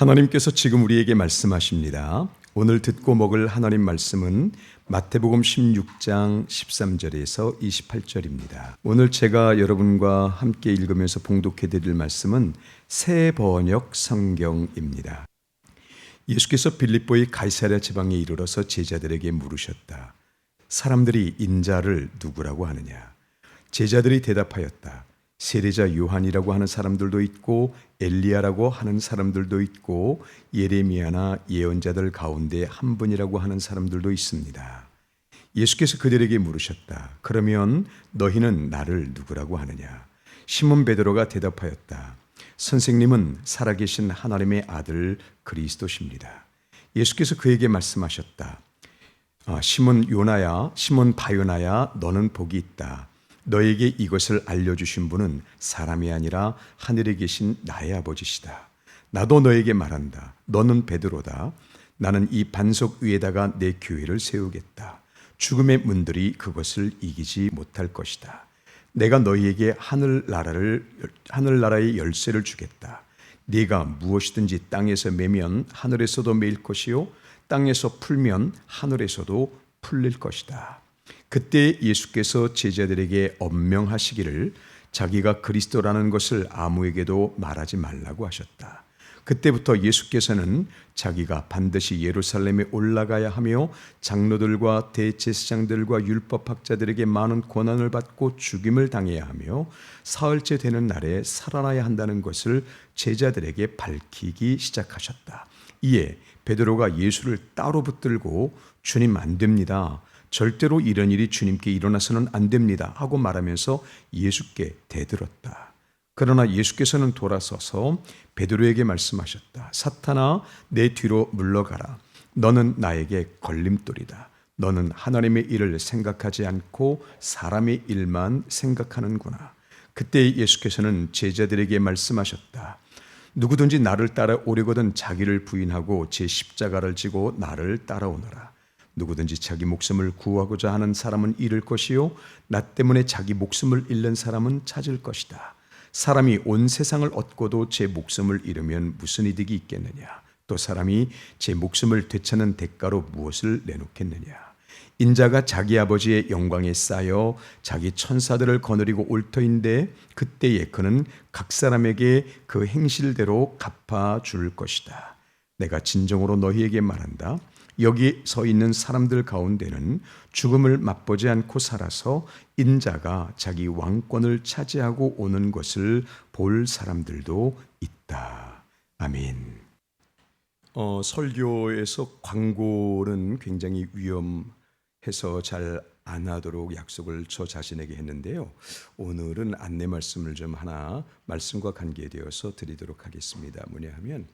하나님께서 지금 우리에게 말씀하십니다. 오늘 듣고 먹을 하나님 말씀은 마태복음 16장 13절에서 28절입니다. 오늘 제가 여러분과 함께 읽으면서 봉독해 드릴 말씀은 새 번역 성경입니다. 예수께서 빌립보의 가이사랴 지방에 이르러서 제자들에게 물으셨다. 사람들이 인자를 누구라고 하느냐? 제자들이 대답하였다. 세례자 요한이라고 하는 사람들도 있고 엘리야라고 하는 사람들도 있고 예레미야나 예언자들 가운데 한 분이라고 하는 사람들도 있습니다. 예수께서 그들에게 물으셨다. 그러면 너희는 나를 누구라고 하느냐? 시몬 베드로가 대답하였다. 선생님은 살아계신 하나님의 아들 그리스도십니다. 예수께서 그에게 말씀하셨다. 시몬 요나야, 시몬 바요나야, 너는 복이 있다. 너에게 이것을 알려주신 분은 사람이 아니라 하늘에 계신 나의 아버지시다. 나도 너에게 말한다. 너는 베드로다. 나는 이 반석 위에다가 내 교회를 세우겠다. 죽음의 문들이 그것을 이기지 못할 것이다. 내가 너희에게 하늘나라의 열쇠를 주겠다. 네가 무엇이든지 땅에서 매면 하늘에서도 매일 것이요 땅에서 풀면 하늘에서도 풀릴 것이다. 그때 예수께서 제자들에게 엄명하시기를 자기가 그리스도라는 것을 아무에게도 말하지 말라고 하셨다. 그때부터 예수께서는 자기가 반드시 예루살렘에 올라가야 하며 장로들과 대제사장들과 율법학자들에게 많은 고난을 받고 죽임을 당해야 하며 사흘째 되는 날에 살아나야 한다는 것을 제자들에게 밝히기 시작하셨다. 이에 베드로가 예수를 따로 붙들고 주님 안 됩니다. 절대로 이런 일이 주님께 일어나서는 안 됩니다 하고 말하면서 예수께 대들었다. 그러나 예수께서는 돌아서서 베드로에게 말씀하셨다. 사탄아, 내 뒤로 물러가라. 너는 나에게 걸림돌이다. 너는 하나님의 일을 생각하지 않고 사람의 일만 생각하는구나. 그때 예수께서는 제자들에게 말씀하셨다. 누구든지 나를 따라오려거든 자기를 부인하고 제 십자가를 지고 나를 따라오너라. 누구든지 자기 목숨을 구하고자 하는 사람은 잃을 것이요 나 때문에 자기 목숨을 잃는 사람은 찾을 것이다. 사람이 온 세상을 얻고도 제 목숨을 잃으면 무슨 이득이 있겠느냐? 또 사람이 제 목숨을 되찾는 대가로 무엇을 내놓겠느냐? 인자가 자기 아버지의 영광에 쌓여 자기 천사들을 거느리고 올 터인데 그때에 그는 각 사람에게 그 행실대로 갚아줄 것이다. 내가 진정으로 너희에게 말한다. 여기 서 있는 사람들 가운데는 죽음을 맛보지 않고 살아서 인자가 자기 왕권을 차지하고 오는 것을 볼 사람들도 있다. 아멘. 설교에서 광고는 굉장히 위험해서 잘 안 하도록 약속을 저 자신에게 했는데요. 오늘은 안내 말씀을 좀 하나 말씀과 관계되어서 드리도록 하겠습니다. 뭐냐 하면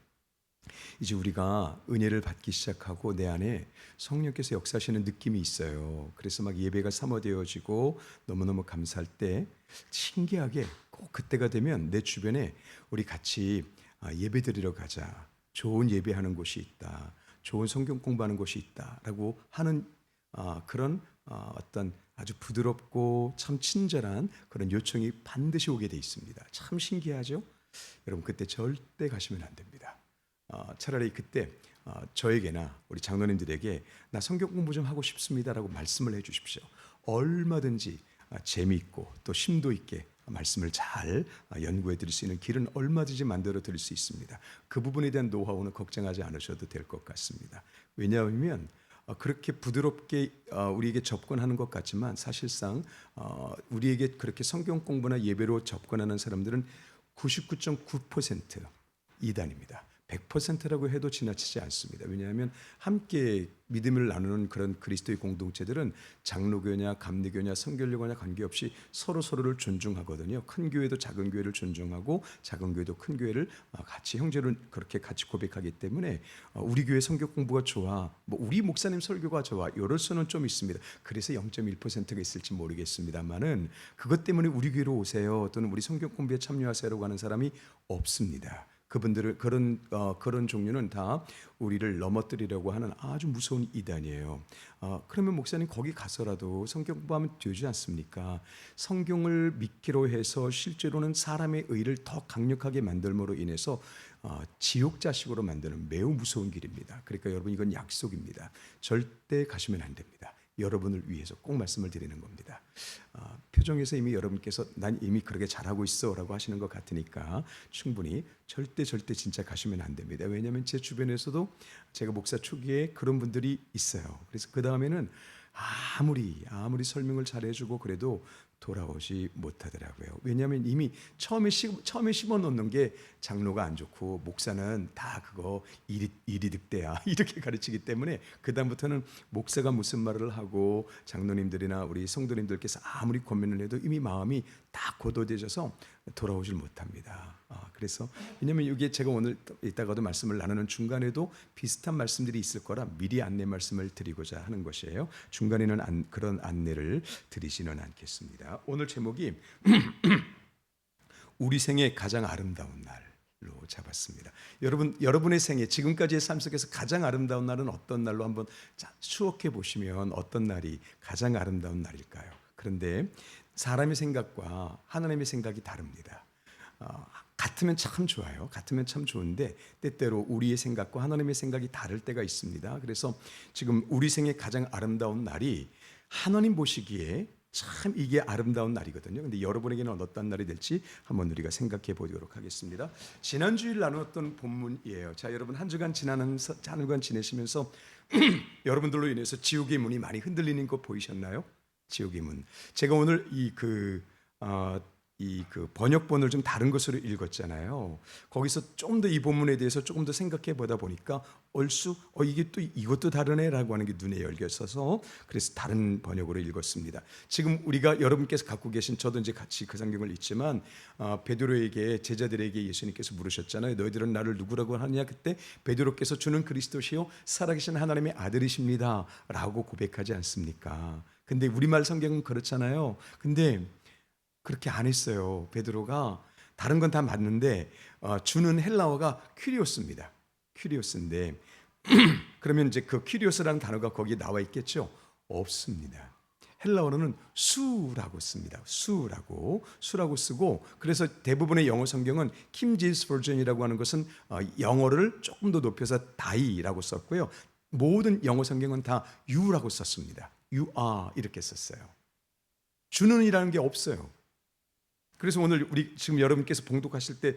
이제 우리가 은혜를 받기 시작하고 내 안에 성령께서 역사하시는 느낌이 있어요. 그래서 막 예배가 사모되어지고 너무너무 감사할 때 신기하게 꼭 그때가 되면 내 주변에 우리 같이 예배 드리러 가자. 좋은 예배하는 곳이 있다. 좋은 성경 공부하는 곳이 있다라고 하는 그런 어떤 아주 부드럽고 참 친절한 그런 요청이 반드시 오게 돼 있습니다. 참 신기하죠? 여러분 그때 절대 가시면 안 됩니다. 차라리 그때 저에게나 우리 장로님들에게 나 성경 공부 좀 하고 싶습니다라고 말씀을 해 주십시오. 얼마든지 재미있고 또 심도 있게 말씀을 잘 연구해 드릴 수 있는 길은 얼마든지 만들어 드릴 수 있습니다. 그 부분에 대한 노하우는 걱정하지 않으셔도 될 것 같습니다. 왜냐하면 그렇게 부드럽게 우리에게 접근하는 것 같지만 사실상 우리에게 그렇게 성경 공부나 예배로 접근하는 사람들은 99.9% 이단입니다. 100%라고 해도 지나치지 않습니다. 왜냐하면 함께 믿음을 나누는 그런 그리스도의 공동체들은 장로교냐 감리교냐 성결교냐 관계없이 서로를 존중하거든요. 큰 교회도 작은 교회를 존중하고 작은 교회도 큰 교회를 같이 형제로 그렇게 같이 고백하기 때문에 우리 교회 성경 공부가 좋아, 뭐 우리 목사님 설교가 좋아 이럴 수는 좀 있습니다. 그래서 0.1%가 있을지 모르겠습니다만은 그것 때문에 우리 교회로 오세요 또는 우리 성경 공부에 참여하세요라고 하는 사람이 없습니다. 그분들을 그런 종류는 다 우리를 넘어뜨리려고 하는 아주 무서운 이단이에요. 그러면 목사님 거기 가서라도 성경 공부하면 되지 않습니까? 성경을 믿기로 해서 실제로는 사람의 의를 더 강력하게 만들므로 인해서 지옥 자식으로 만드는 매우 무서운 길입니다. 그러니까 여러분 이건 약속입니다. 절대 가시면 안 됩니다. 여러분을 위해서 꼭 말씀을 드리는 겁니다. 표정에서 이미 여러분께서 난 이미 그렇게 잘하고 있어 라고 하시는 것 같으니까 충분히 절대 진짜 가시면 안 됩니다. 왜냐하면 제 주변에서도 제가 목사 초기에 그런 분들이 있어요. 그래서 그 다음에는 아무리 설명을 잘해주고 그래도 돌아오지 못하더라고요. 왜냐하면 이미 처음에 심어놓는 게 장로가 안 좋고 목사는 다 그거 이리 득대야 이렇게 가르치기 때문에 그 다음부터는 목사가 무슨 말을 하고 장로님들이나 우리 성도님들께서 아무리 권면을 해도 이미 마음이 다 고도되셔서 돌아오질 못합니다. 그래서 왜냐하면 이게 제가 오늘 이따가도 말씀을 나누는 중간에도 비슷한 말씀들이 있을 거라 미리 안내 말씀을 드리고자 하는 것이에요. 중간에는 그런 안내를 드리지는 않겠습니다. 오늘 제목이 우리 생애 가장 아름다운 날로 잡았습니다. 여러분의 생애 지금까지의 삶 속에서 가장 아름다운 날은 어떤 날로 한번 추억해 보시면 어떤 날이 가장 아름다운 날일까요? 그런데 사람의 생각과 하나님의 생각이 다릅니다. 같으면 참 좋아요. 같으면 참 좋은데 때때로 우리의 생각과 하나님의 생각이 다를 때가 있습니다. 그래서 지금 우리 생애 가장 아름다운 날이 하나님 보시기에 참 이게 아름다운 날이거든요. 근데 여러분에게는 어떤 날이 될지 한번 우리가 생각해 보도록 하겠습니다. 지난주일 나눴던 본문이에요. 자, 여러분 한 주간 지내시면서 여러분들로 인해서 지옥의 문이 많이 흔들리는 거 보이셨나요? 지옥의 문. 제가 오늘 이 번역본을 좀 다른 것으로 읽었잖아요. 거기서 좀 더 이 본문에 대해서 조금 더 생각해 보다 보니까 이것도 다르네라고 하는 게 눈에 열렸어서 그래서 다른 번역으로 읽었습니다. 지금 여러분께서 갖고 계신 저도 이제 같이 그 성경을 읽지만 베드로에게 제자들에게 예수님께서 물으셨잖아요. 너희들은 나를 누구라고 하느냐? 그때 베드로께서 주는 그리스도시요 살아계신 하나님의 아들이십니다라고 고백하지 않습니까? 근데 우리말 성경은 그렇잖아요. 근데 그렇게 안 했어요. 베드로가 다른 건 다 맞는데 주는 헬라어가 퀴리오스입니다. 퀴리오스인데 그러면 이제 그 퀴리오스라는 단어가 거기에 나와 있겠죠? 없습니다. 헬라어로는 수라고 씁니다. 수라고 쓰고 그래서 대부분의 영어 성경은 킹 제임스 버전이라고 하는 것은 영어를 조금 더 높여서 다이라고 썼고요. 모든 영어 성경은 다 you라고 썼습니다. you are 이렇게 썼어요. 주는이라는 게 없어요. 그래서 오늘 우리 지금 여러분께서 봉독하실 때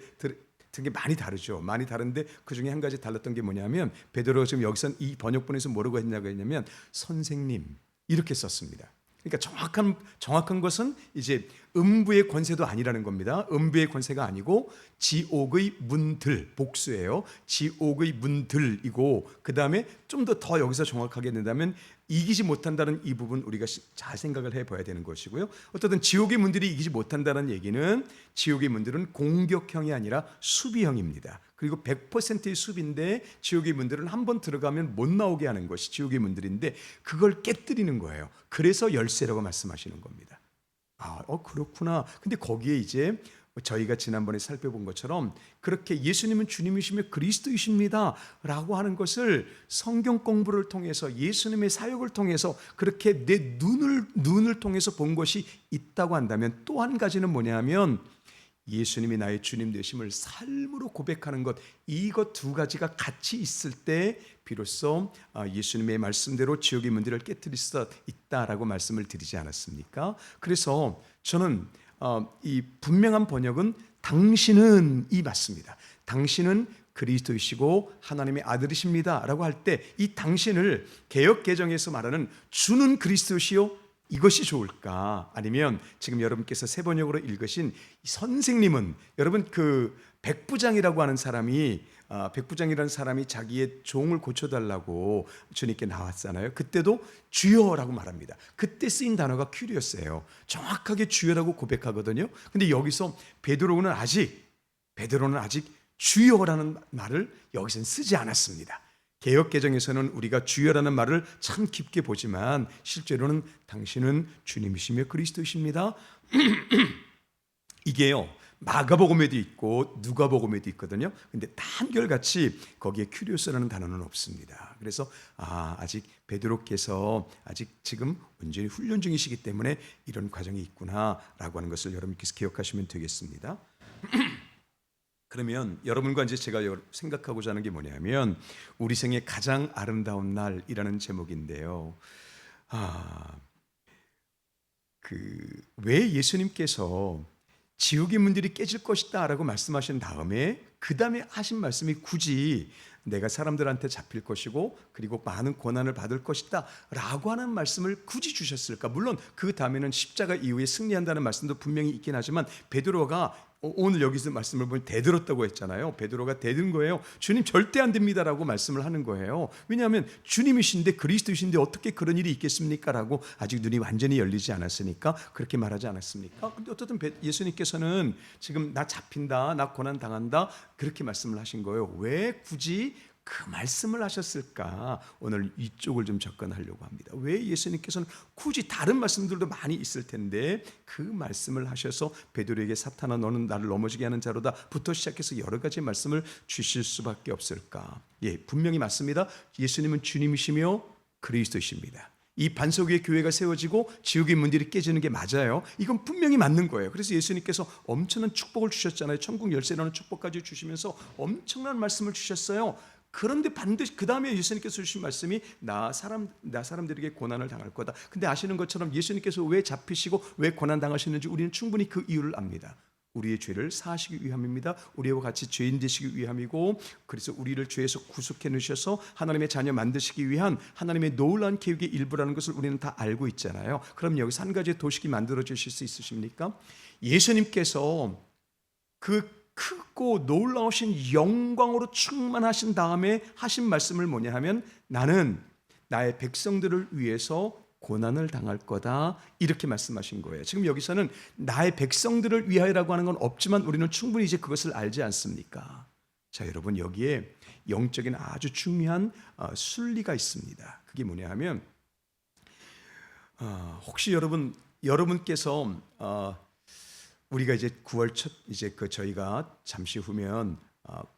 되게 많이 다르죠. 많이 다른데 그 중에 한 가지 달랐던 게 뭐냐면 베드로가 지금 여기서 이 번역본에서 뭐라고 했냐면 선생님 이렇게 썼습니다. 그러니까 정확한 것은 이제 음부의 권세도 아니라는 겁니다. 음부의 권세가 아니고 지옥의 문들 복수예요. 지옥의 문들이고 그 다음에 좀 더 여기서 정확하게 된다면 이기지 못한다는 이 부분 우리가 잘 생각을 해봐야 되는 것이고요. 어쨌든 지옥의 문들이 이기지 못한다는 얘기는 지옥의 문들은 공격형이 아니라 수비형입니다. 그리고 100%의 수비인데 지옥의 문들은 한번 들어가면 못 나오게 하는 것이 지옥의 문들인데 그걸 깨뜨리는 거예요. 그래서 열쇠라고 말씀하시는 겁니다. 그렇구나. 근데 거기에 이제 저희가 지난번에 살펴본 것처럼 그렇게 예수님은 주님이시며 그리스도이십니다 라고 하는 것을 성경 공부를 통해서 예수님의 사역을 통해서 그렇게 내 눈을 통해서 본 것이 있다고 한다면 또 한 가지는 뭐냐면 예수님이 나의 주님 되심을 삶으로 고백하는 것, 이것 두 가지가 같이 있을 때 비로소 예수님의 말씀대로 지옥의 문들을 깨뜨릴 수 있다라고 말씀을 드리지 않았습니까? 그래서 저는 이 분명한 번역은 당신은 이 맞습니다. 당신은 그리스도이시고 하나님의 아들이십니다 라고 할 때 이 당신을 개역개정에서 말하는 주는 그리스도시요 이것이 좋을까? 아니면 지금 여러분께서 새 번역으로 읽으신 선생님은 여러분 그 백부장이라고 하는 사람이 백부장이라는 사람이 자기의 종을 고쳐달라고 주님께 나왔잖아요. 그때도 주여라고 말합니다. 그때 쓰인 단어가 큐리오스예요. 정확하게 주여라고 고백하거든요. 근데 여기서 베드로는 아직 주여라는 말을 여기서는 쓰지 않았습니다. 개역개정에서는 우리가 주여라는 말을 참 깊게 보지만 실제로는 당신은 주님이시며 그리스도이십니다. 이게요 마가복음에도 있고 누가복음에도 있거든요. 근데 다 한결같이 거기에 큐리오스라는 단어는 없습니다. 그래서 아직 베드로께서 아직 지금 온전히 훈련 중이시기 때문에 이런 과정이 있구나라고 하는 것을 여러분께서 기억하시면 되겠습니다. 그러면 여러분과 이제 제가 생각하고자 하는 게 뭐냐면 우리 생의 가장 아름다운 날이라는 제목인데요. 왜 예수님께서 지옥의 문들이 깨질 것이다 라고 말씀하신 다음에 그 다음에 하신 말씀이 굳이 내가 사람들한테 잡힐 것이고 그리고 많은 고난을 받을 것이다 라고 하는 말씀을 굳이 주셨을까? 물론 그 다음에는 십자가 이후에 승리한다는 말씀도 분명히 있긴 하지만 베드로가 오늘 여기서 말씀을 보면 대들었다고 했잖아요. 베드로가 대든 거예요. 주님 절대 안 됩니다라고 말씀을 하는 거예요. 왜냐하면 주님이신데 그리스도이신데 어떻게 그런 일이 있겠습니까? 라고 아직 눈이 완전히 열리지 않았으니까 그렇게 말하지 않았습니까? 근데 어쨌든 예수님께서는 지금 나 잡힌다, 나 고난 당한다 그렇게 말씀을 하신 거예요. 왜 굳이 그 말씀을 하셨을까? 오늘 이쪽을 좀 접근하려고 합니다. 왜 예수님께서는 굳이 다른 말씀들도 많이 있을 텐데 그 말씀을 하셔서 베드로에게 사탄아 너는 나를 넘어지게 하는 자로다부터 시작해서 여러 가지 말씀을 주실 수밖에 없을까? 분명히 맞습니다. 예수님은 주님이시며 그리스도이십니다. 이 반석 위에 교회가 세워지고 지옥의 문들이 깨지는 게 맞아요. 이건 분명히 맞는 거예요. 그래서 예수님께서 엄청난 축복을 주셨잖아요. 천국 열쇠라는 축복까지 주시면서 엄청난 말씀을 주셨어요. 그런데 반드시 그 다음에 예수님께서 주신 말씀이 나 사람들에게 고난을 당할 거다. 근데 아시는 것처럼 예수님께서 왜 잡히시고 왜 고난 당하시는지 우리는 충분히 그 이유를 압니다. 우리의 죄를 사하시기 위함입니다. 우리와 같이 죄인 되시기 위함이고 그래서 우리를 죄에서 구속해 놓으셔서 하나님의 자녀 만드시기 위한 하나님의 놀라운 계획의 일부라는 것을 우리는 다 알고 있잖아요. 그럼 여기서 한 가지의 도식이 만들어 주실 수 있으십니까? 예수님께서 그 크고 놀라우신 영광으로 충만하신 다음에 하신 말씀을 뭐냐 하면 나는 나의 백성들을 위해서 고난을 당할 거다 이렇게 말씀하신 거예요. 지금 여기서는 나의 백성들을 위하여라고 하는 건 없지만 우리는 충분히 이제 그것을 알지 않습니까? 자, 여러분 여기에 영적인 아주 중요한 순리가 있습니다. 그게 뭐냐 하면 혹시 여러분께서 우리가 이제 9월 첫 이제 저희가 잠시 후면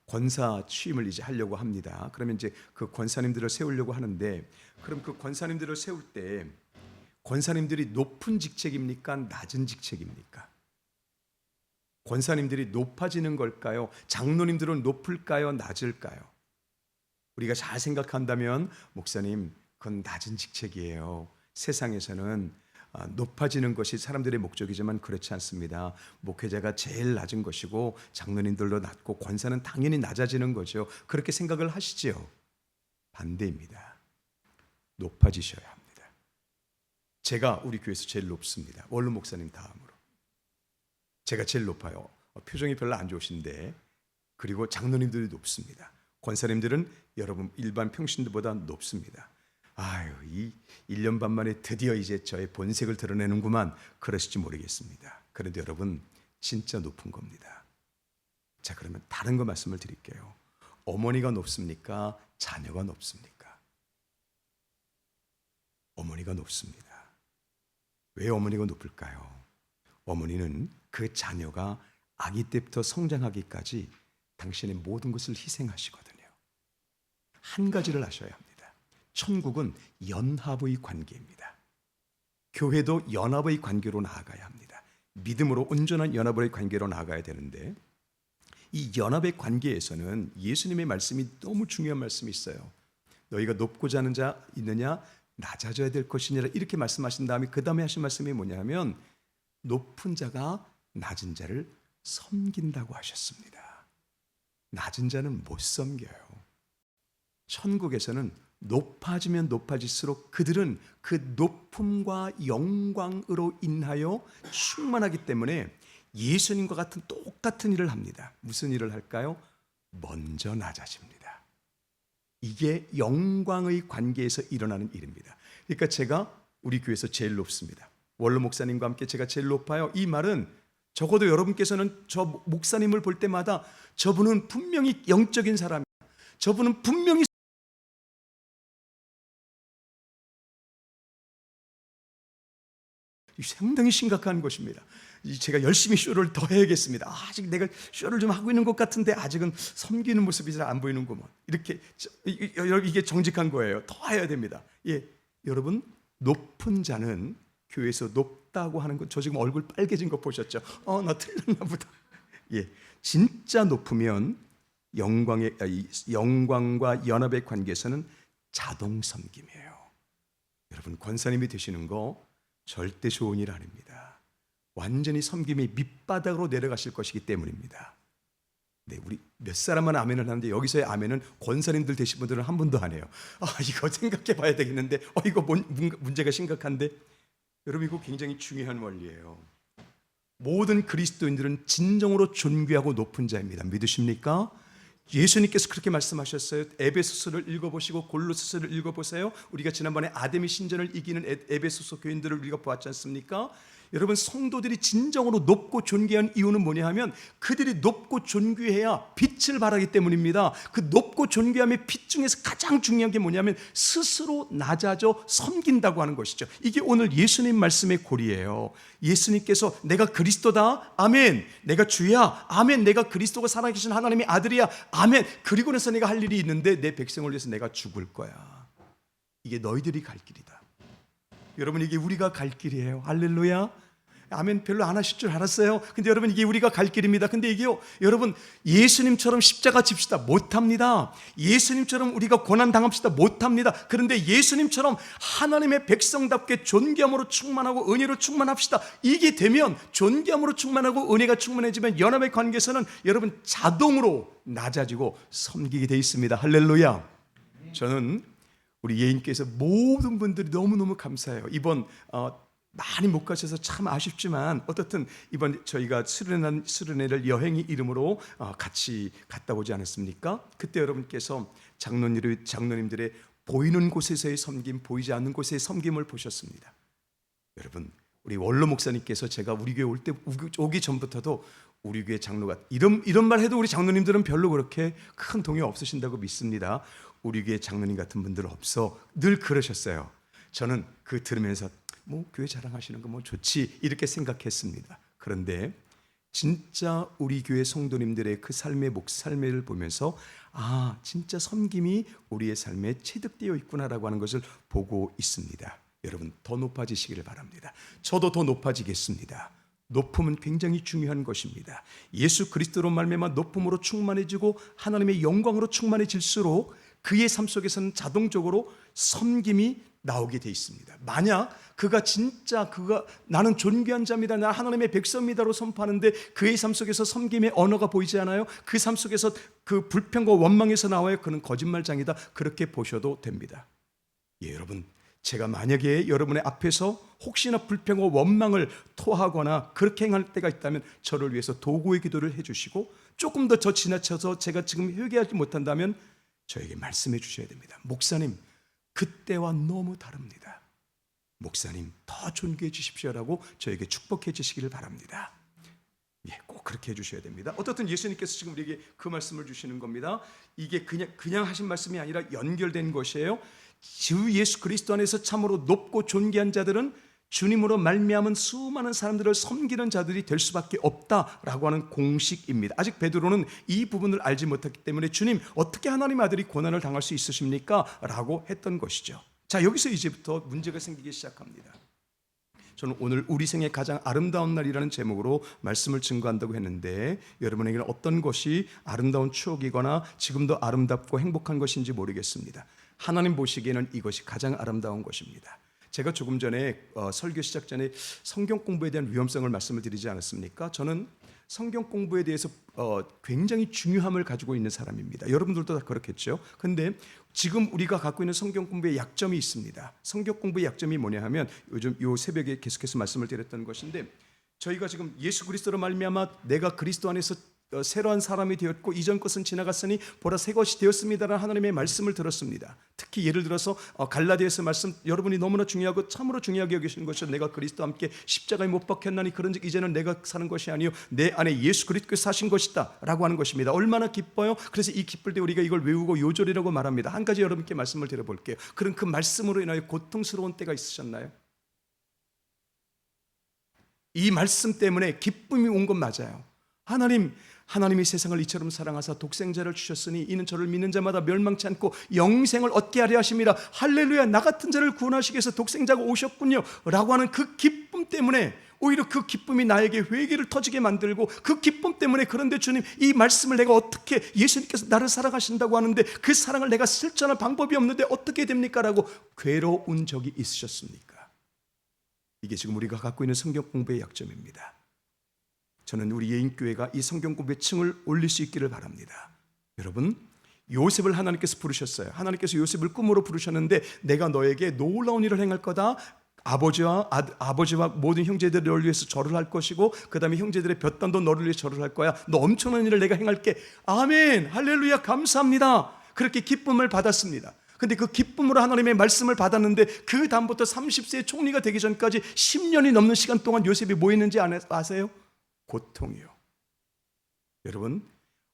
권사 취임을 이제 하려고 합니다. 그러면 이제 그 권사님들을 세우려고 하는데 그럼 그 권사님들을 세울 때 권사님들이 높은 직책입니까? 낮은 직책입니까? 권사님들이 높아지는 걸까요? 장로님들은 높을까요? 낮을까요? 우리가 잘 생각한다면 목사님 그건 낮은 직책이에요. 세상에서는 높아지는 것이 사람들의 목적이지만 그렇지 않습니다. 목회자가 제일 낮은 것이고 장로님들도 낮고 권사는 당연히 낮아지는 거죠. 그렇게 생각을 하시죠? 반대입니다. 높아지셔야 합니다. 제가 우리 교회에서 제일 높습니다. 원로 목사님 다음으로 제가 제일 높아요. 표정이 별로 안 좋으신데 그리고 장로님들이 높습니다. 권사님들은 여러분 일반 평신도보다 높습니다. 이 1년 반 만에 드디어 이제 저의 본색을 드러내는구만 그러실지 모르겠습니다. 그런데 여러분 진짜 높은 겁니다. 자, 그러면 다른 거 말씀을 드릴게요. 어머니가 높습니까? 자녀가 높습니까? 어머니가 높습니다. 왜 어머니가 높을까요? 어머니는 그 자녀가 아기 때부터 성장하기까지 당신의 모든 것을 희생하시거든요. 한 가지를 아셔야 합니다. 천국은 연합의 관계입니다. 교회도 연합의 관계로 나아가야 합니다. 믿음으로 온전한 연합의 관계로 나아가야 되는데 이 연합의 관계에서는 예수님의 말씀이 너무 중요한 말씀이 있어요. 너희가 높고자 하는 자 있느냐? 낮아져야 될 것이니라 이렇게 말씀하신 다음에 그 다음에 하신 말씀이 뭐냐면 높은 자가 낮은 자를 섬긴다고 하셨습니다. 낮은 자는 못 섬겨요. 천국에서는 높아지면 높아질수록 그들은 그 높음과 영광으로 인하여 충만하기 때문에 예수님과 같은 똑같은 일을 합니다. 무슨 일을 할까요? 먼저 낮아집니다. 이게 영광의 관계에서 일어나는 일입니다. 그러니까 제가 우리 교회에서 제일 높습니다. 원로 목사님과 함께 제가 제일 높아요. 이 말은 적어도 여러분께서는 저 목사님을 볼 때마다 저분은 분명히 영적인 사람이야. 저분은 분명히 상당히 심각한 것입니다. 제가 열심히 쇼를 더 해야겠습니다. 아직 내가 쇼를 좀 하고 있는 것 같은데 아직은 섬기는 모습이 잘 안 보이는구먼. 이렇게 이게 정직한 거예요. 더 해야 됩니다. 예, 여러분, 높은 자는 교회에서 높다고 하는 거, 저 지금 얼굴 빨개진 거 보셨죠? 나 틀렸나 보다. 예, 진짜 높으면 영광과 연합의 관계에서는 자동 섬김이에요. 여러분, 권사님이 되시는 거 절대 좋은 일 아닙니다. 완전히 섬김이 밑바닥으로 내려가실 것이기 때문입니다. 네, 우리 몇 사람만 아멘을 하는데 여기서의 아멘은 권사님들 되신 분들은 한 분도 안 해요. 이거 생각해 봐야 되겠는데, 이거 문제가 심각한데. 여러분, 이거 굉장히 중요한 원리예요. 모든 그리스도인들은 진정으로 존귀하고 높은 자입니다. 믿으십니까? 예수님께서 그렇게 말씀하셨어요. 에베소서를 읽어보시고 골로새서를 읽어보세요. 우리가 지난번에 아데미 신전을 이기는 에베소서 교인들을 우리가 보았지 않습니까? 여러분, 성도들이 진정으로 높고 존귀한 이유는 뭐냐 하면 그들이 높고 존귀해야 빛을 발하기 때문입니다. 그 높고 존귀함의 빛 중에서 가장 중요한 게 뭐냐면 스스로 낮아져 섬긴다고 하는 것이죠. 이게 오늘 예수님 말씀의 고리예요. 예수님께서 내가 그리스도다, 아멘. 내가 주야, 아멘. 내가 그리스도가 살아계신 하나님의 아들이야, 아멘. 그리고 나서 내가 할 일이 있는데 내 백성을 위해서 내가 죽을 거야. 이게 너희들이 갈 길이다. 여러분, 이게 우리가 갈 길이에요. 할렐루야. 아멘. 별로 안 하실 줄 알았어요. 근데 여러분, 이게 우리가 갈 길입니다. 근데 이게요, 여러분, 예수님처럼 십자가 집시다 못합니다. 예수님처럼 우리가 고난 당합시다 못합니다. 그런데 예수님처럼 하나님의 백성답게 존귀함으로 충만하고 은혜로 충만합시다. 이게 되면, 존귀함으로 충만하고 은혜가 충만해지면 연합의 관계에서는 여러분 자동으로 낮아지고 섬기게 돼 있습니다. 할렐루야. 저는 우리 예인께서 모든 분들이 너무너무 감사해요. 이번 많이 못 가셔서 참 아쉽지만 어떻든 이번 저희가 수련회를 여행의 이름으로 같이 갔다 오지 않았습니까? 그때 여러분께서 장로님들의 보이는 곳에서의 섬김, 보이지 않는 곳에의 섬김을 보셨습니다. 여러분, 우리 원로 목사님께서 제가 우리 교회 오기 전부터도 우리 교회 장로가 이런 말 해도 우리 장로님들은 별로 그렇게 큰 동요 없으신다고 믿습니다. 우리 교회 장로님 같은 분들 없어, 늘 그러셨어요. 저는 그 들으면서 교회 자랑하시는 거 좋지 이렇게 생각했습니다. 그런데 진짜 우리 교회 성도님들의 그 삶의 삶을 보면서 진짜 섬김이 우리의 삶에 체득되어 있구나라고 하는 것을 보고 있습니다. 여러분, 더 높아지시기를 바랍니다. 저도 더 높아지겠습니다. 높음은 굉장히 중요한 것입니다. 예수 그리스도로 말미암아 높음으로 충만해지고 하나님의 영광으로 충만해질수록 그의 삶 속에서는 자동적으로 섬김이 나오게 돼 있습니다. 만약 그가 나는 존귀한 자입니다, 나 하나님의 백성입니다로 선포하는데 그의 삶 속에서 섬김의 언어가 보이지 않아요? 그 삶 속에서 그 불평과 원망에서 나와요? 그는 거짓말장이다. 그렇게 보셔도 됩니다. 여러분, 제가 만약에 여러분의 앞에서 혹시나 불평과 원망을 토하거나 그렇게 행할 때가 있다면 저를 위해서 도구의 기도를 해주시고, 조금 더 저 지나쳐서 제가 지금 회개하지 못한다면 저에게 말씀해 주셔야 됩니다. 목사님, 그때와 너무 다릅니다. 목사님, 더 존귀해 주십시오라고 저에게 축복해 주시기를 바랍니다. 꼭 그렇게 해주셔야 됩니다. 어떻든 예수님께서 지금 우리에게 그 말씀을 주시는 겁니다. 이게 그냥 하신 말씀이 아니라 연결된 것이에요. 주 예수 그리스도 안에서 참으로 높고 존귀한 자들은 주님으로 말미암은 수많은 사람들을 섬기는 자들이 될 수밖에 없다라고 하는 공식입니다. 아직 베드로는 이 부분을 알지 못했기 때문에 주님, 어떻게 하나님의 아들이 고난을 당할 수 있으십니까? 라고 했던 것이죠. 자, 여기서 이제부터 문제가 생기기 시작합니다. 저는 오늘 우리 생의 가장 아름다운 날이라는 제목으로 말씀을 증거한다고 했는데, 여러분에게는 어떤 것이 아름다운 추억이거나 지금도 아름답고 행복한 것인지 모르겠습니다. 하나님 보시기에는 이것이 가장 아름다운 것입니다. 제가 조금 전에 설교 시작 전에 성경 공부에 대한 위험성을 말씀을 드리지 않았습니까? 저는 성경 공부에 대해서 굉장히 중요함을 가지고 있는 사람입니다. 여러분들도 다 그렇겠죠. 근데 지금 우리가 갖고 있는 성경 공부의 약점이 있습니다. 성경 공부의 약점이 뭐냐 하면, 요즘 요 새벽에 계속해서 말씀을 드렸던 것인데, 저희가 지금 예수 그리스도로 말미암아 내가 그리스도 안에서 새로운 사람이 되었고 이전 것은 지나갔으니 보라 새 것이 되었습니다라는 하나님의 말씀을 들었습니다. 특히 예를 들어서 갈라디아서 말씀, 여러분이 너무나 중요하고 참으로 중요하게 여기시는 것이, 내가 그리스도와 함께 십자가에 못 박혔나니 그런즉 이제는 내가 사는 것이 아니요 내 안에 예수 그리스도께서 사신 것이다 라고 하는 것입니다. 얼마나 기뻐요? 그래서 이 기쁠 때 우리가 이걸 외우고 요절이라고 말합니다. 한 가지 여러분께 말씀을 드려볼게요. 그런 그 말씀으로 인하여 고통스러운 때가 있으셨나요? 이 말씀 때문에 기쁨이 온 건 맞아요. 하나님이 세상을 이처럼 사랑하사 독생자를 주셨으니 이는 저를 믿는 자마다 멸망치 않고 영생을 얻게 하려 하심이라. 할렐루야, 나 같은 자를 구원하시기 위해서 독생자가 오셨군요 라고 하는 그 기쁨 때문에, 오히려 그 기쁨이 나에게 회개를 터지게 만들고, 그 기쁨 때문에, 그런데 주님, 이 말씀을 내가 어떻게, 예수님께서 나를 사랑하신다고 하는데 그 사랑을 내가 실천할 방법이 없는데 어떻게 됩니까? 라고 괴로운 적이 있으셨습니까? 이게 지금 우리가 갖고 있는 성경 공부의 약점입니다. 저는 우리 예인교회가 이 성경 공부의 층을 올릴 수 있기를 바랍니다. 여러분, 요셉을 하나님께서 부르셨어요. 하나님께서 요셉을 꿈으로 부르셨는데, 내가 너에게 놀라운 일을 행할 거다. 아버지와 모든 형제들을 너를 위해서 절을 할 것이고, 그 다음에 형제들의 볕단도 너를 위해 절을 할 거야. 너 엄청난 일을 내가 행할게. 아멘, 할렐루야, 감사합니다. 그렇게 기쁨을 받았습니다. 근데 그 기쁨으로 하나님의 말씀을 받았는데, 그 다음부터 30세의 총리가 되기 전까지 10년이 넘는 시간 동안 요셉이 뭐 했는지 아세요? 고통이요. 여러분,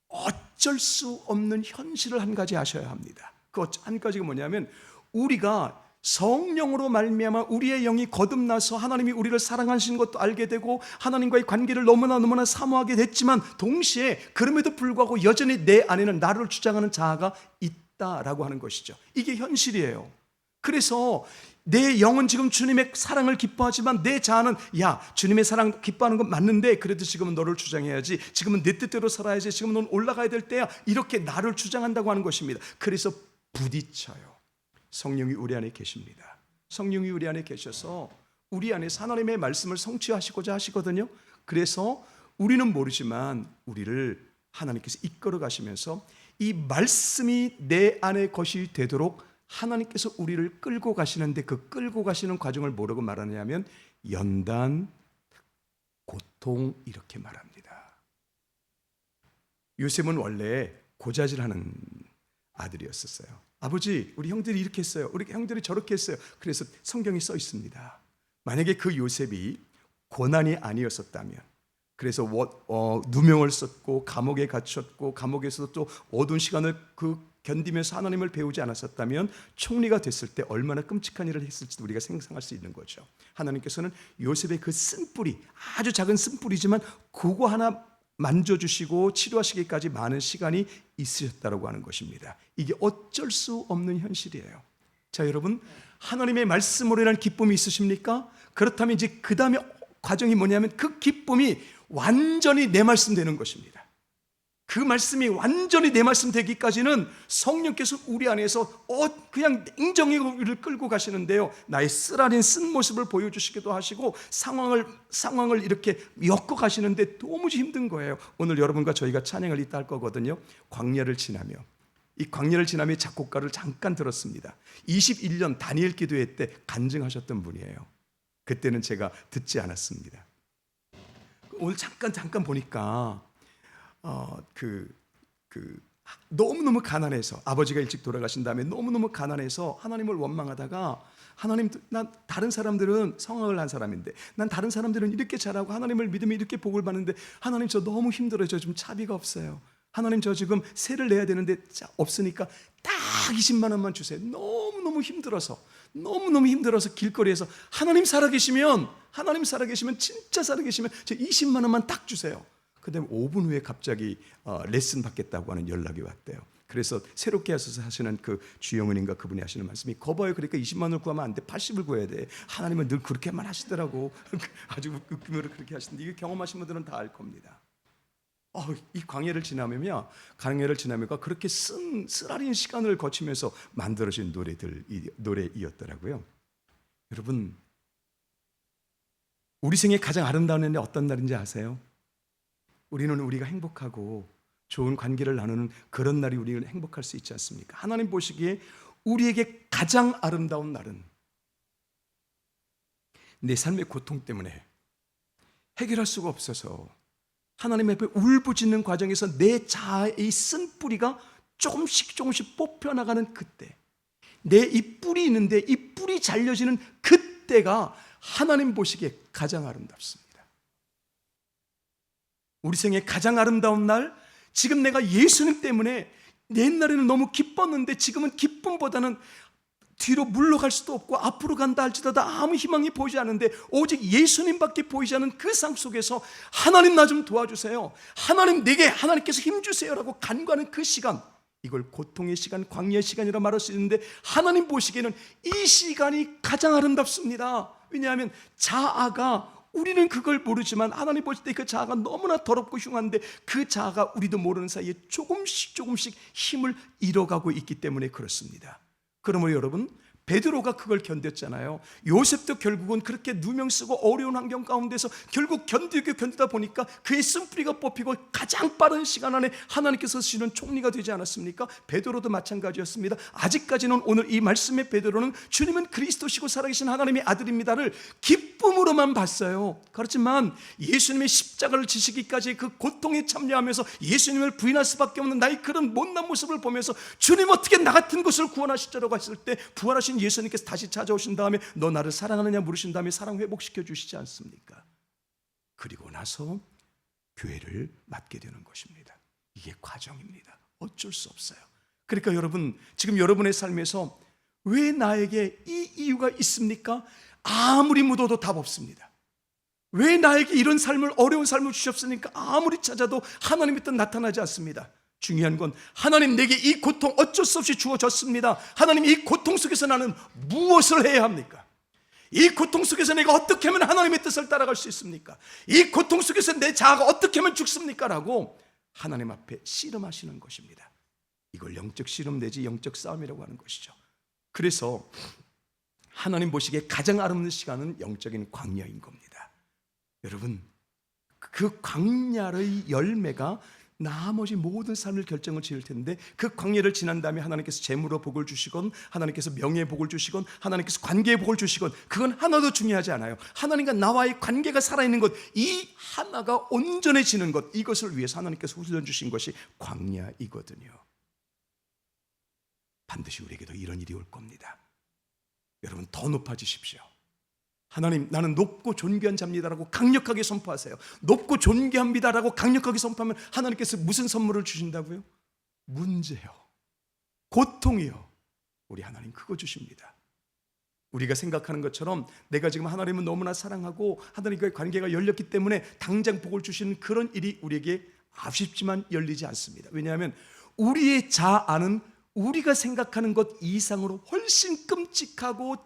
어쩔 수 없는 현실을 한 가지 아셔야 합니다. 그 한 가지가 뭐냐면, 우리가 성령으로 말미암아 우리의 영이 거듭나서 하나님이 우리를 사랑하시는 것도 알게 되고, 하나님과의 관계를 너무나 사모하게 됐지만, 동시에 그럼에도 불구하고 여전히 내 안에는 나를 주장하는 자아가 있다라고 하는 것이죠. 이게 현실이에요. 그래서 내 영은 지금 주님의 사랑을 기뻐하지만, 내 자아는, 야, 주님의 사랑 기뻐하는 건 맞는데 그래도 지금은 너를 주장해야지, 지금은 내 뜻대로 살아야지, 지금은 넌 올라가야 될 때야, 이렇게 나를 주장한다고 하는 것입니다. 그래서 부딪혀요. 성령이 우리 안에 계십니다. 성령이 우리 안에 계셔서 우리 안에서 하나님의 말씀을 성취하시고자 하시거든요. 그래서 우리는 모르지만 우리를 하나님께서 이끌어 가시면서 이 말씀이 내 안의 것이 되도록 하나님께서 우리를 끌고 가시는데, 그 끌고 가시는 과정을 뭐라고 말하냐면 연단, 고통, 이렇게 말합니다. 요셉은 원래 고자질하는 아들이었었어요. 아버지, 우리 형들이 이렇게 했어요. 우리 형들이 저렇게 했어요. 그래서 성경이 써 있습니다. 만약에 그 요셉이 고난이 아니었었다면, 그래서 누명을 썼고 감옥에 갇혔고, 감옥에서도 또 어두운 시간을 견디면서 하나님을 배우지 않았었다면, 총리가 됐을 때 얼마나 끔찍한 일을 했을지도 우리가 상상할 수 있는 거죠. 하나님께서는 요셉의 그 쓴뿌리, 아주 작은 쓴뿌리지만 그거 하나 만져주시고 치료하시기까지 많은 시간이 있으셨다고 하는 것입니다. 이게 어쩔 수 없는 현실이에요. 자, 여러분, 하나님의 말씀으로 인한 기쁨이 있으십니까? 그렇다면 이제 그 다음에 과정이 뭐냐면, 그 기쁨이 완전히 내 말씀 되는 것입니다. 그 말씀이 완전히 내 말씀 되기까지는 성령께서 우리 안에서 그냥 냉정히 우리를 끌고 가시는데요, 나의 쓰라린 쓴 모습을 보여주시기도 하시고, 상황을 이렇게 엮어 가시는데 도무지 힘든 거예요. 오늘 여러분과 저희가 찬양을 이따 할 거거든요. 광야를 지나며, 이 광야를 지나며 작곡가를 잠깐 들었습니다. 21년 다니엘 기도회 때 간증하셨던 분이에요. 그때는 제가 듣지 않았습니다. 오늘 잠깐 보니까 너무너무 가난해서, 아버지가 일찍 돌아가신 다음에 너무너무 가난해서 하나님을 원망하다가, 하나님, 난 다른 사람들은 성악을 한 사람인데, 난 다른 사람들은 이렇게 잘하고 하나님을 믿으면 이렇게 복을 받는데, 하나님 저 너무 힘들어요. 저 좀 차비가 없어요. 하나님 저 지금 세를 내야 되는데 없으니까 딱 20만 원만 주세요. 너무너무 힘들어서 길거리에서 하나님 살아계시면 진짜 살아계시면 저 20만 원만 딱 주세요. 그다음에 5분 후에 갑자기 레슨 받겠다고 하는 연락이 왔대요. 그래서 새롭게 하셔서 하시는 그 주영은인가 그분이 하시는 말씀이, 거봐요, 그러니까 20만 원을 구하면 안 돼, 80을 구해야 돼. 하나님은 늘 그렇게만 하시더라고. 아주 금요를 그렇게 하시는데, 이거 경험하신 분들은 다 알 겁니다. 이 광야를 지나면요, 그렇게 쓰라린 시간을 거치면서 만들어진 노래이었더라고요. 여러분, 우리 생에 가장 아름다운 날이 어떤 날인지 아세요? 우리가 행복하고 좋은 관계를 나누는 그런 날이 우리는 행복할 수 있지 않습니까? 하나님 보시기에 우리에게 가장 아름다운 날은 내 삶의 고통 때문에 해결할 수가 없어서 하나님 앞에 울부짖는 과정에서 내 자아의 쓴뿌리가 조금씩 뽑혀나가는 그때, 내 이 뿌리 있는데 이 뿌리 잘려지는 그때가 하나님 보시기에 가장 아름답습니다. 우리 생에 가장 아름다운 날, 지금 내가 예수님 때문에 옛날에는 너무 기뻤는데 지금은 기쁨보다는 뒤로 물러갈 수도 없고 앞으로 간다 할지라도 아무 희망이 보이지 않는데 오직 예수님밖에 보이지 않는 그 삶 속에서 하나님 나 좀 도와주세요, 하나님 내게 하나님께서 힘주세요라고 간구하는 그 시간, 이걸 고통의 시간, 광야의 시간이라 말할 수 있는데 하나님 보시기에는 이 시간이 가장 아름답습니다. 왜냐하면 자아가, 우리는 그걸 모르지만 하나님 보실 때 그 자아가 너무나 더럽고 흉한데 그 자아가 우리도 모르는 사이에 조금씩 힘을 잃어가고 있기 때문에 그렇습니다. 그러므로 여러분, 베드로가 그걸 견뎠잖아요. 요셉도 결국은 그렇게 누명 쓰고 어려운 환경 가운데서 결국 견디다 보니까 그의 쓴뿌리가 뽑히고 가장 빠른 시간 안에 하나님께서 주시는 총리가 되지 않았습니까? 베드로도 마찬가지였습니다. 아직까지는 오늘 이 말씀의 베드로는 주님은 그리스도시고 살아계신 하나님의 아들입니다를 기쁨으로만 봤어요. 그렇지만 예수님의 십자가를 지시기까지 그 고통에 참여하면서 예수님을 부인할 수밖에 없는 나의 그런 못난 모습을 보면서 주님 어떻게 나 같은 것을 구원하시자라고 했을 때 부활하신 예수님께서 다시 찾아오신 다음에 너 나를 사랑하느냐 물으신 다음에 사랑 회복시켜 주시지 않습니까? 그리고 나서 교회를 맡게 되는 것입니다. 이게 과정입니다. 어쩔 수 없어요. 그러니까 여러분, 지금 여러분의 삶에서 왜 나에게 이 이유가 있습니까? 아무리 묻어도 답 없습니다. 왜 나에게 이런 삶을, 어려운 삶을 주셨습니까? 아무리 찾아도 하나님의 뜻 나타나지 않습니다. 중요한 건 하나님 내게 이 고통 어쩔 수 없이 주어졌습니다. 하나님 이 고통 속에서 나는 무엇을 해야 합니까? 이 고통 속에서 내가 어떻게 하면 하나님의 뜻을 따라갈 수 있습니까? 이 고통 속에서 내 자아가 어떻게 하면 죽습니까? 라고 하나님 앞에 씨름하시는 것입니다. 이걸 영적 씨름 내지 영적 싸움이라고 하는 것이죠. 그래서 하나님 보시기에 가장 아름다운 시간은 영적인 광야인 겁니다. 여러분, 그 광야의 열매가 나머지 모든 삶을 결정을 지을 텐데 그 광야를 지난 다음에 하나님께서 재물의 복을 주시건 하나님께서 명예의 복을 주시건 하나님께서 관계의 복을 주시건 그건 하나도 중요하지 않아요. 하나님과 나와의 관계가 살아있는 것, 이 하나가 온전해지는 것, 이것을 위해서 하나님께서 훈련 주신 것이 광야이거든요. 반드시 우리에게도 이런 일이 올 겁니다. 여러분, 더 높아지십시오. 하나님, 나는 높고 존귀한 자입니다라고 강력하게 선포하세요. 높고 존귀합니다라고 강력하게 선포하면 하나님께서 무슨 선물을 주신다고요? 문제요, 고통이요. 우리 하나님 그거 주십니다. 우리가 생각하는 것처럼 내가 지금 하나님은 너무나 사랑하고 하나님과의 관계가 열렸기 때문에 당장 복을 주시는 그런 일이 우리에게 아쉽지만 열리지 않습니다. 왜냐하면 우리의 자아는 우리가 생각하는 것 이상으로 훨씬 끔찍하고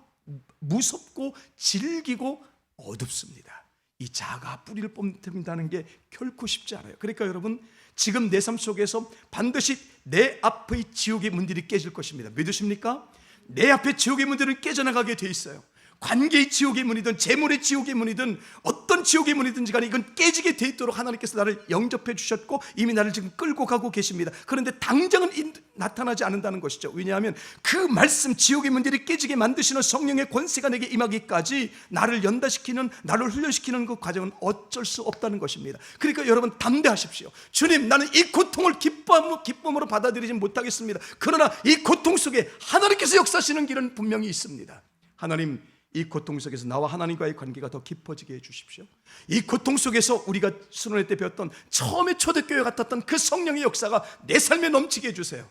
무섭고 질기고 어둡습니다. 이 자아가 뿌리를 뽑는다는 게 결코 쉽지 않아요. 그러니까 여러분, 지금 내 삶 속에서 반드시 내 앞의 지옥의 문들이 깨질 것입니다. 믿으십니까? 내 앞에 지옥의 문들은 깨져나가게 돼 있어요. 관계의 지옥의 문이든 재물의 지옥의 문이든 어떤 지옥의 문이든지 간에 이건 깨지게 돼 있도록 하나님께서 나를 영접해 주셨고 이미 나를 지금 끌고 가고 계십니다. 그런데 당장은 나타나지 않는다는 것이죠. 왜냐하면 그 말씀, 지옥의 문들이 깨지게 만드시는 성령의 권세가 내게 임하기까지 나를 연다시키는, 나를 훈련시키는 그 과정은 어쩔 수 없다는 것입니다. 그러니까 여러분, 담대하십시오. 주님, 나는 이 고통을 기쁨으로 받아들이지 못하겠습니다. 그러나 이 고통 속에 하나님께서 역사하시는 길은 분명히 있습니다. 하나님, 이 고통 속에서 나와 하나님과의 관계가 더 깊어지게 해주십시오. 이 고통 속에서 우리가 수련회 때 배웠던 처음에 초대교회 같았던 그 성령의 역사가 내 삶에 넘치게 해주세요.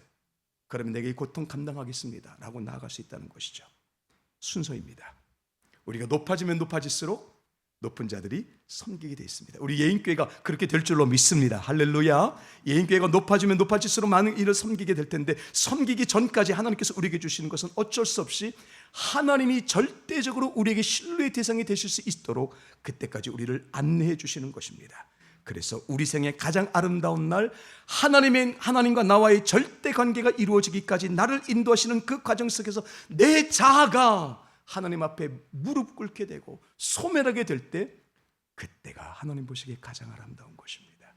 그러면 내가 이 고통 감당하겠습니다 라고 나아갈 수 있다는 것이죠. 순서입니다. 우리가 높아지면 높아질수록 높은 자들이 섬기게 되어 있습니다. 우리 예인교회가 그렇게 될 줄로 믿습니다. 할렐루야. 예인교회가 높아지면 높아질수록 많은 일을 섬기게 될 텐데, 섬기기 전까지 하나님께서 우리에게 주시는 것은 어쩔 수 없이 하나님이 절대적으로 우리에게 신뢰의 대상이 되실 수 있도록 그때까지 우리를 안내해 주시는 것입니다. 그래서 우리 생의 가장 아름다운 날, 하나님과 나와의 절대 관계가 이루어지기까지 나를 인도하시는 그 과정 속에서 내 자아가 하나님 앞에 무릎 꿇게 되고 소멸하게 될 때, 그때가 하나님 보시기에 가장 아름다운 것입니다.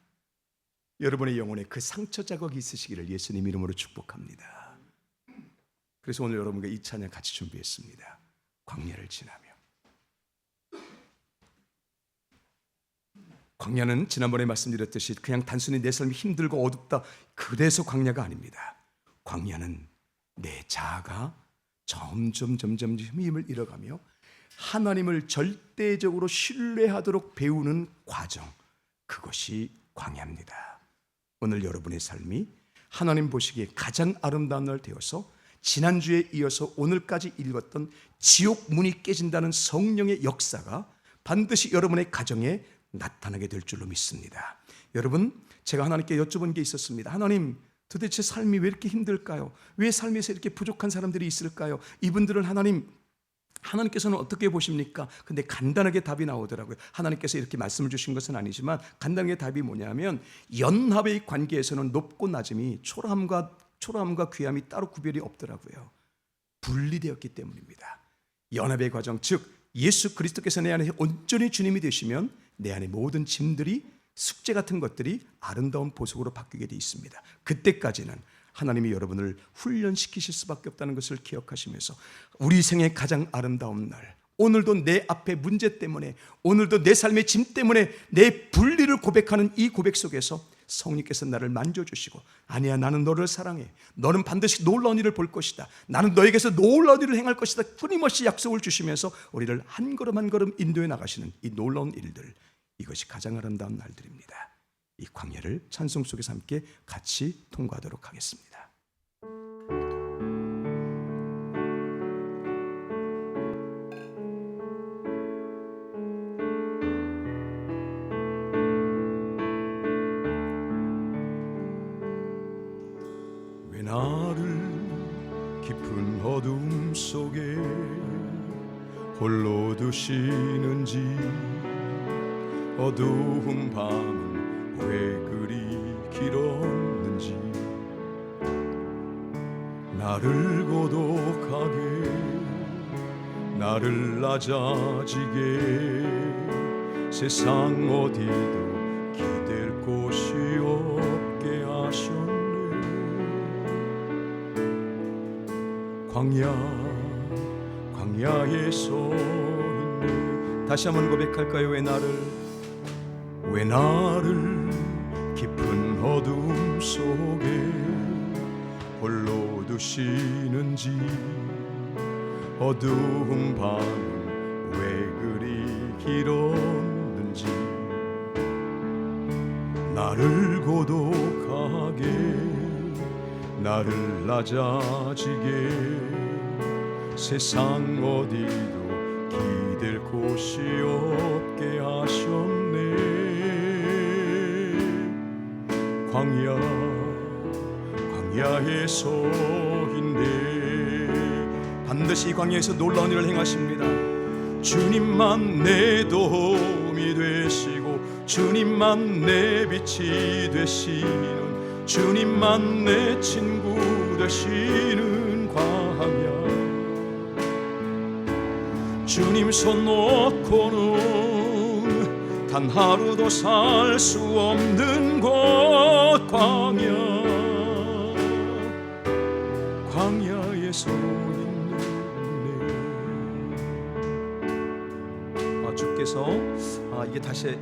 여러분의 영혼에 그 상처 자국이 있으시기를 예수님 이름으로 축복합니다. 그래서 오늘 여러분과 이 찬양 같이 준비했습니다. 광야를 지나며. 광야는 지난번에 말씀드렸듯이 그냥 단순히 내 삶이 힘들고 어둡다, 그래서 광야가 아닙니다. 광야는 내 자아가 점점 힘을 잃어가며 하나님을 절대적으로 신뢰하도록 배우는 과정, 그것이 광야입니다. 오늘 여러분의 삶이 하나님 보시기에 가장 아름다운 날 되어서 지난주에 이어서 오늘까지 읽었던 지옥 문이 깨진다는 성령의 역사가 반드시 여러분의 가정에 나타나게 될 줄로 믿습니다. 여러분, 제가 하나님께 여쭤본 게 있었습니다. 하나님, 도대체 삶이 왜 이렇게 힘들까요? 왜 삶에서 이렇게 부족한 사람들이 있을까요? 이분들은 하나님께서는 어떻게 보십니까? 근데 간단하게 답이 나오더라고요. 하나님께서 이렇게 말씀을 주신 것은 아니지만 간단하게 답이 뭐냐면, 연합의 관계에서는 높고 낮음이 초라함과 귀함이 따로 구별이 없더라고요. 분리되었기 때문입니다. 연합의 과정, 즉 예수 그리스도께서 내 안에 온전히 주님이 되시면 내 안에 모든 짐들이, 숙제 같은 것들이 아름다운 보석으로 바뀌게 되어 있습니다. 그때까지는 하나님이 여러분을 훈련시키실 수밖에 없다는 것을 기억하시면서, 우리 생의 가장 아름다운 날, 오늘도 내 앞에 문제 때문에, 오늘도 내 삶의 짐 때문에 내 분리를 고백하는 이 고백 속에서 성령께서 나를 만져주시고, 아니야, 나는 너를 사랑해, 너는 반드시 놀라운 일을 볼 것이다, 나는 너에게서 놀라운 일을 행할 것이다, 끊임없이 약속을 주시면서 우리를 한 걸음 한 걸음 인도해 나가시는 이 놀라운 일들, 이것이 가장 아름다운 날들입니다. 이 광야를 찬송 속에서 함께 같이 통과하도록 하겠습니다. 왜 나를 깊은 어둠 속에 홀로 두시는지, 어두운 밤은 왜 그리 길었는지, 나를 고독하게, 나를 낮아지게, 세상 어디도 기댈 곳이 없게 하셨네. 광야에 서 있네. 다시 한번 고백할까요? 왜 나를 깊은 어둠 속에 홀로 두시는지, 어두운 밤은 왜 그리 길었는지, 나를 고독하게, 나를 낮아지게, 세상 어디도 기댈 곳이 없게 하셨네. 광야에 서 있네. 반드시 이 광야에서 놀라운 일을 행하십니다. 주님만 내 도움이 되시고, 주님만 내 빛이 되시는, 주님만 내 친구 되시는 광야. 주님 손 놓고는 단 하루도 살 수 없는 곳, 광야에 서 있네. 주께서 이게 다시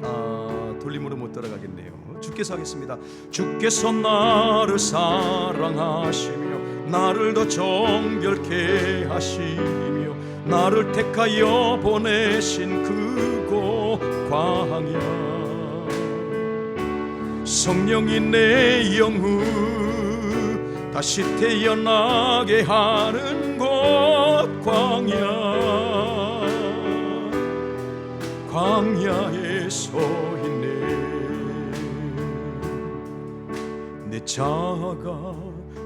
돌림으로 못 따라가겠네요. 주께서 하겠습니다. 주께서 나를 사랑하시며 나를 더 정결케 하시며 나를 택하여 보내신 그곳 광야, 성령이 내 영혼 다시 태어나게 하는 곳 광야에 서 있네. 내 자아가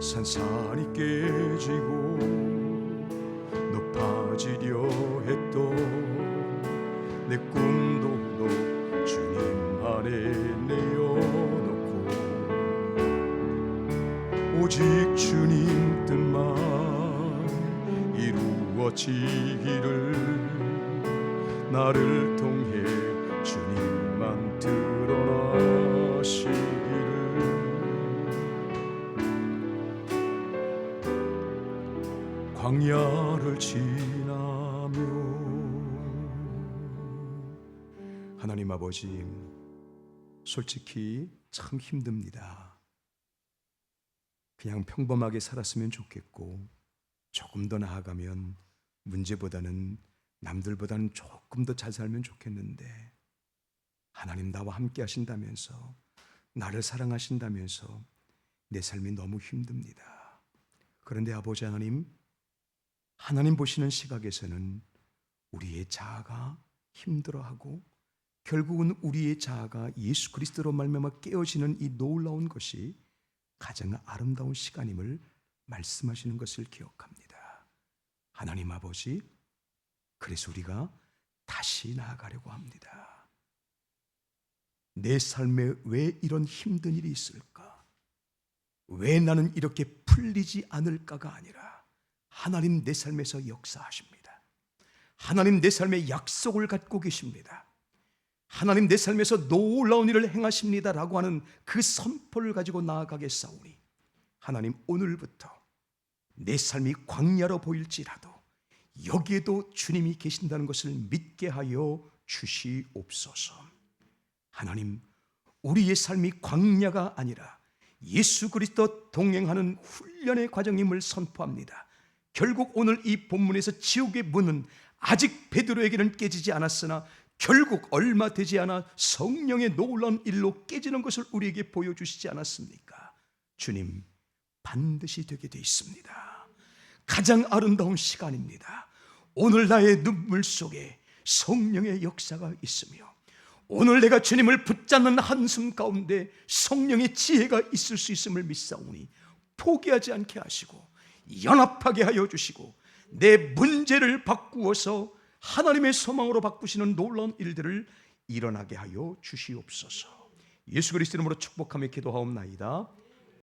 산산이 깨지고 높아지려 했던 내 꿈도 주님 안에 내어놓고, 오직 주님 뜻만 이루어지기를, 나를 통해 주님만 드러나시기를. 광야를 지나며 하나님 아버지, 솔직히 참 힘듭니다. 그냥 평범하게 살았으면 좋겠고, 조금 더 나아가면 문제보다는 남들보다는 조금 더 잘 살면 좋겠는데, 하나님 나와 함께 하신다면서, 나를 사랑하신다면서 내 삶이 너무 힘듭니다. 그런데 아버지 하나님, 하나님 보시는 시각에서는 우리의 자아가 힘들어하고 결국은 우리의 자아가 예수 그리스도로 말미암아 깨어지는 이 놀라운 것이 가장 아름다운 시간임을 말씀하시는 것을 기억합니다. 하나님 아버지, 그래서 우리가 다시 나아가려고 합니다. 내 삶에 왜 이런 힘든 일이 있을까? 왜 나는 이렇게 풀리지 않을까가 아니라 하나님 내 삶에서 역사하십니다. 하나님 내 삶에 약속을 갖고 계십니다. 하나님 내 삶에서 놀라운 일을 행하십니다라고 하는 그 선포를 가지고 나아가겠사오니 하나님 오늘부터 내 삶이 광야로 보일지라도 여기에도 주님이 계신다는 것을 믿게 하여 주시옵소서. 하나님, 우리의 삶이 광야가 아니라 예수 그리스도 동행하는 훈련의 과정임을 선포합니다. 결국 오늘 이 본문에서 지옥의 문은 아직 베드로에게는 깨지지 않았으나 결국 얼마 되지 않아 성령의 놀라운 일로 깨지는 것을 우리에게 보여주시지 않았습니까? 주님, 반드시 되게 돼 있습니다. 가장 아름다운 시간입니다. 오늘 나의 눈물 속에 성령의 역사가 있으며 오늘 내가 주님을 붙잡는 한숨 가운데 성령의 지혜가 있을 수 있음을 믿사오니 포기하지 않게 하시고 연합하게 하여 주시고 내 문제를 바꾸어서 하나님의 소망으로 바꾸시는 놀라운 일들을 일어나게 하여 주시옵소서. 예수 그리스도 이름으로 축복하며 기도하옵나이다.